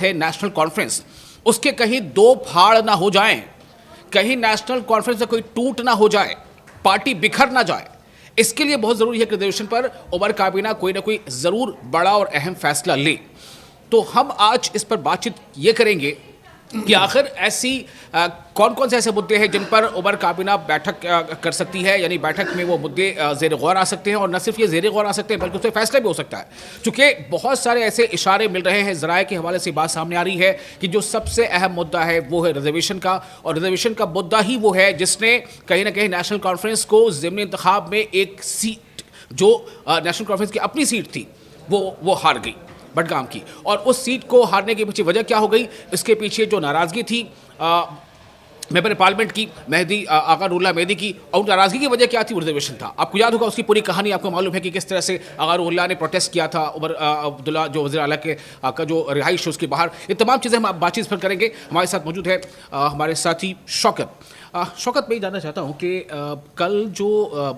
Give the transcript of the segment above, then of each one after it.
थे national conference, उसके कहीं दो फाड़ ना हो जाएं, कहीं नेशनल कॉन्फ्रेंस से कोई टूट ना हो जाए, पार्टी बिखर ना जाए। इसके लिए बहुत जरूरी है कि रिजर्वेशन पर उमर काबीना कोई ना कोई जरूर बड़ा और अहम फैसला ले। तो हम आज इस पर बातचीत ये करेंगे कि आखिर ऐसी कौन कौन से ऐसे मुद्दे हैं जिन पर उमर काबीना बैठक कर सकती है, यानी बैठक में वो मुद्दे ज़ेर गौर आ सकते हैं, और न सिर्फ ये ज़ेर गौर आ सकते हैं बल्कि उसमें फैसला भी हो सकता है। चूंकि बहुत सारे ऐसे इशारे मिल रहे हैं, ज़राए के हवाले से बात सामने आ रही है कि जो सबसे अहम मुद्दा है वो है रिजर्वेशन का, और रिजर्वेशन का मुद्दा ही वो है जिसने कहीं ना कहीं नेशनल कॉन्फ्रेंस को ज़िमनी इंतखाब में एक सीट, जो नेशनल कॉन्फ्रेंस की अपनी सीट थी, वो हार गई बडगाम की। और उस सीट को हारने के पीछे वजह क्या हो गई, इसके पीछे जो नाराज़गी थी मेंबर पार्लियामेंट की मेहदी आगा रूहुल्लाह मेहदी की, और नाराज़गी की वजह क्या थी, रिजर्वेशन था। आपको याद होगा उसकी पूरी कहानी, आपको मालूम है कि किस तरह से आगा रूहुल्लाह ने प्रोटेस्ट किया था उमर अब्दुल्ला जो वज़ीर आला के का जो रिहाइश है उसके बाहर। ये तमाम चीज़ें हम बातचीत पर करेंगे। हमारे साथ मौजूद है हमारे साथी शौकत। शौकत, मैं जानना चाहता हूँ कि कल जो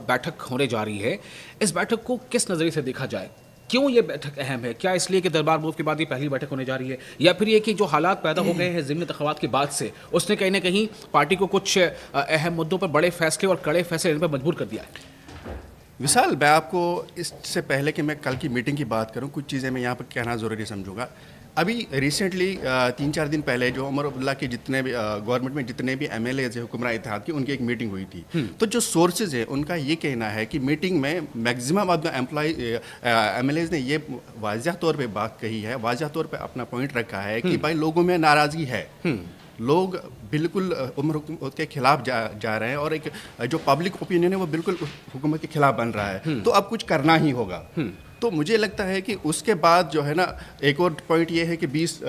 बैठक होने जा रही है, इस बैठक को किस नज़रिए से देखा जाए? क्यों ये बैठक अहम है? क्या इसलिए कि दरबार मूव के बाद ये पहली बैठक होने जा रही है, या फिर ये कि जो हालात पैदा हो गए हैं ज़िमनी इंतखाबात के बाद से, उसने कहीं ना कहीं पार्टी को कुछ अहम मुद्दों पर बड़े फैसले और कड़े फैसले लेने पर मजबूर कर दिया है? विशाल, मैं आपको इससे पहले कि मैं कल की मीटिंग की बात करूं, कुछ चीज़ें मैं यहाँ पर कहना ज़रूरी समझूंगा। अभी रिसेंटली 3-4 दिन पहले जो उमर अब्दुल्ला के जितने भी गवर्नमेंट में जितने भी एमएलए थे हुक्मरान इत्तेहाद की, उनकी एक मीटिंग हुई थी। तो जो सोर्सेज है उनका ये कहना है कि मीटिंग में मैक्सिमम ऑफ द एमएलएज ने ये वाज़ह तौर पे बात कही है, वाज़ह तौर पे अपना पॉइंट रखा है कि भाई लोगों में नाराज़गी है, लोग बिल्कुल उमर हुकूमत के खिलाफ जा रहे हैं, और एक जो पब्लिक ओपिनियन है वो बिल्कुल हुकूमत के खिलाफ बन रहा है। तो अब कुछ करना ही होगा। तो मुझे लगता है कि उसके बाद जो है ना, एक और पॉइंट ये है कि 20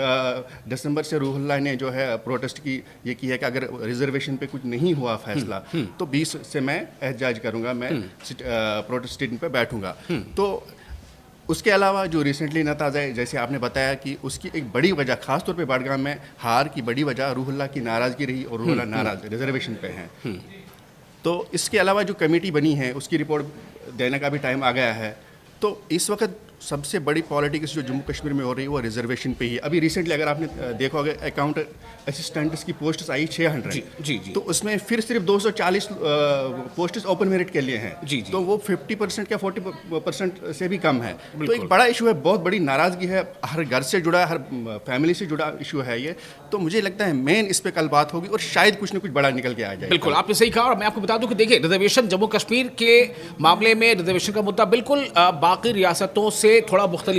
दिसंबर से रूहुल्लाह ने जो है प्रोटेस्ट की ये की है कि अगर रिजर्वेशन पे कुछ नहीं हुआ फैसला तो 20 से मैं एहतजाज करूंगा, मैं प्रोटेस्ट पे बैठूंगा। तो उसके अलावा जो रिसेंटली नताज़ा है, जैसे आपने बताया कि उसकी एक बड़ी वजह खासतौर पे बडगाम में हार की बड़ी वजह रूहुल्लाह की नाराज़गी रही, और रूहुल्लाह नाराज़ रिजर्वेशन पे हैं। तो इसके अलावा जो कमेटी बनी है उसकी रिपोर्ट देने का भी टाइम आ गया है। तो इस वक्त सबसे बड़ी पॉलिटिक्स जो जम्मू कश्मीर में हो रही है वो रिजर्वेशन पे ही है। अभी रिसेंटली अगर आपने देखा होगा, अकाउंट असिस्टेंट्स की पोस्ट्स आई 600। जी। तो उसमें फिर सिर्फ 240 पोस्ट्स ओपन मेरिट के लिए हैं। तो वो 50% या 40% से भी कम है। तो एक बड़ा इशू है, बहुत बड़ी नाराज़गी है, हर घर से जुड़ा, हर फैमिली से जुड़ा इशू है ये। तो मुझे लगता है मेन इस पे कल बात होगी और शायद कुछ ना कुछ बड़ा निकल के आ जाए। बिल्कुल, आपने सही कहा। और मैं आपको बता दूं कि देखिए, रिजर्वेशन जम्मू कश्मीर के मामले में रिजर्वेशन का मुद्दा बिल्कुल बाकी रियासतों से थोड़ा मुख्तलिफ